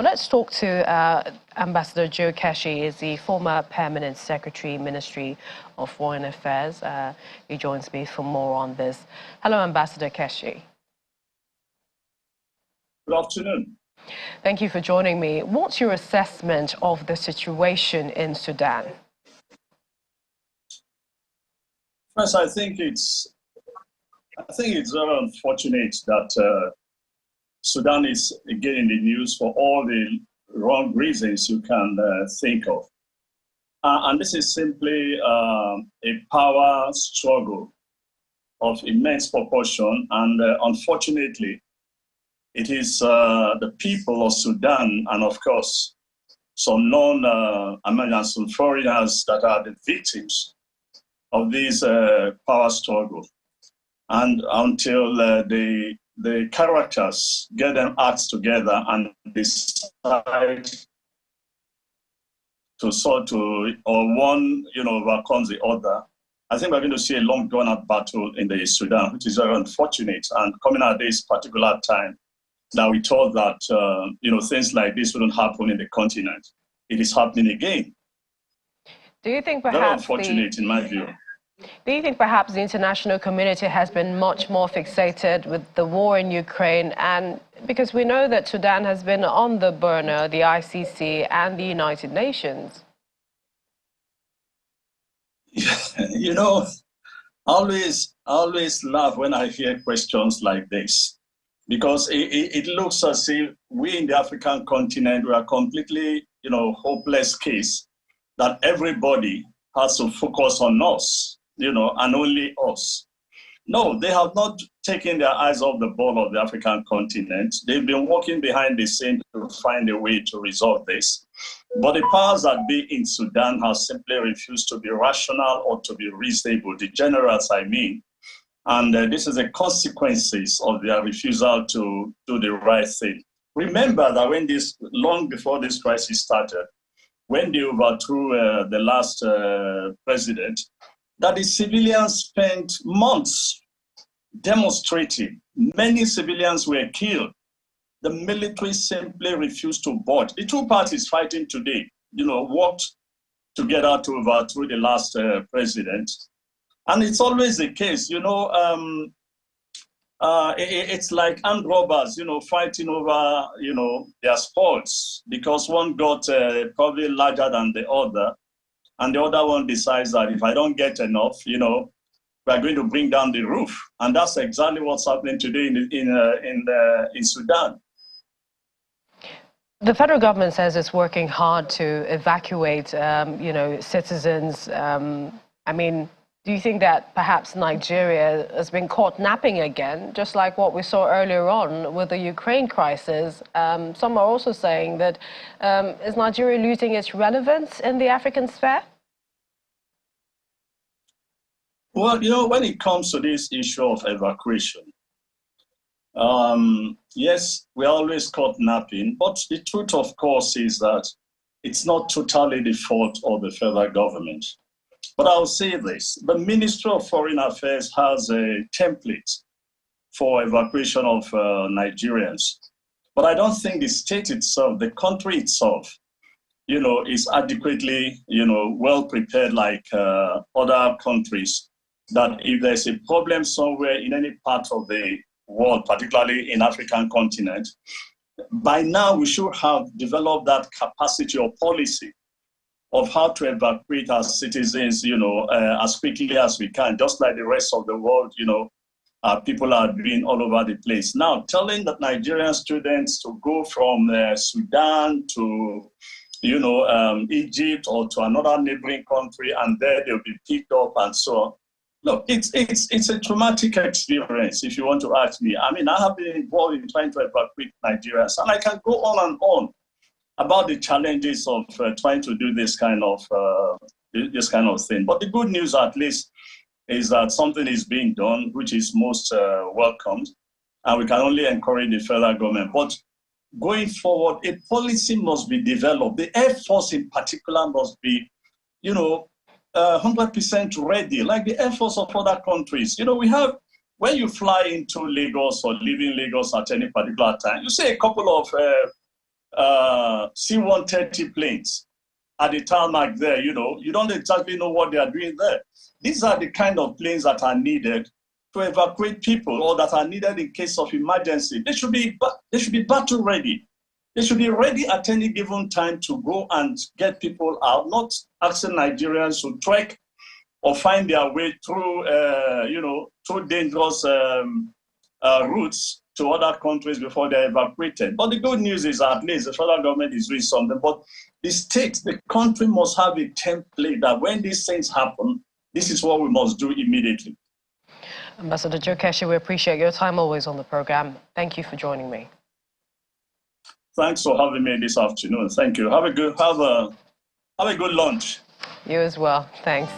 Well, let's talk to Ambassador Joe Keshi. He is the former Permanent Secretary, Ministry of Foreign Affairs. He joins me for more on this. Hello, Ambassador Keshi. Good afternoon. Thank you for joining me. What's your assessment of the situation in Sudan? First, I think it's very unfortunate that Sudan is again in the news for all the wrong reasons you can think of. And this is simply a power struggle of immense proportion. And unfortunately, it is the people of Sudan and, of course, some some foreigners that are the victims of this power struggle. And until the characters get them acts together and decide to sort to, or one, overcomes the other, I think we're going to see a long drawn-out battle in the Sudan, which is very unfortunate. And coming at this particular time, that we thought that, things like this wouldn't happen in the continent. It is happening again. Do you think perhaps... Very unfortunate in my view. Do you think perhaps the international community has been much more fixated with the war in Ukraine? And because we know that Sudan has been on the burner, the ICC and the United Nations. Always laugh when I hear questions like this, because it looks as if we in the African continent, we are completely, hopeless case that everybody has to focus on us, and only us. No, they have not taken their eyes off the ball of the African continent. They've been working behind the scenes to find a way to resolve this. But the powers that be in Sudan have simply refused to be rational or to be reasonable, the generals, I mean. And this is the consequences of their refusal to do the right thing. Remember that long before this crisis started, when they overthrew the last president, that the civilians spent months demonstrating. Many civilians were killed. The military simply refused to budge. The two parties fighting today, worked together to overthrow the last president. And it's always the case, it's like armed robbers, fighting over, their spoils, because one got probably larger than the other. And the other one decides that if I don't get enough, we're going to bring down the roof. And that's exactly what's happening today in Sudan. The federal government says it's working hard to evacuate, citizens. Do you think that perhaps Nigeria has been caught napping again, just like what we saw earlier on with the Ukraine crisis? Some are also saying that is Nigeria losing its relevance in the African sphere? Well, when it comes to this issue of evacuation, yes, we're always caught napping, but the truth, of course, is that it's not totally the fault of the federal government. But I'll say this, the Ministry of Foreign Affairs has a template for evacuation of Nigerians. But I don't think the state itself, the country itself, is adequately, well prepared like other countries, that if there's a problem somewhere in any part of the world, particularly in African continent, by now we should have developed that capacity or policy of how to evacuate our citizens, as quickly as we can, just like the rest of the world, people are doing all over the place. Now, telling that Nigerian students to go from Sudan to, Egypt or to another neighboring country, and there they'll be picked up and so on. Look, it's a traumatic experience, if you want to ask me. I have been involved in trying to evacuate Nigerians, and I can go on and on about the challenges of trying to do this kind of thing. But the good news, at least, is that something is being done, which is most welcomed, and we can only encourage the federal government. But going forward, a policy must be developed. The Air Force, in particular, must be, 100% ready, like the Air Force of other countries. We have, when you fly into Lagos or leaving Lagos at any particular time, you see a couple of C-130 planes at the tarmac there, you don't exactly know what they are doing there. These are the kind of planes that are needed to evacuate people or that are needed in case of emergency. They should be battle ready. They should be ready at any given time to go and get people out, not asking Nigerians to trek or find their way through, through dangerous routes to other countries before they're evacuated. But the good news is at least the federal government is doing something. But the states, the country must have a template that when these things happen, this is what we must do immediately. Ambassador Joe Keshi, we appreciate your time always on the program. Thank you for joining me. Thanks for having me this afternoon. Thank you. Have a good lunch. You as well. Thanks.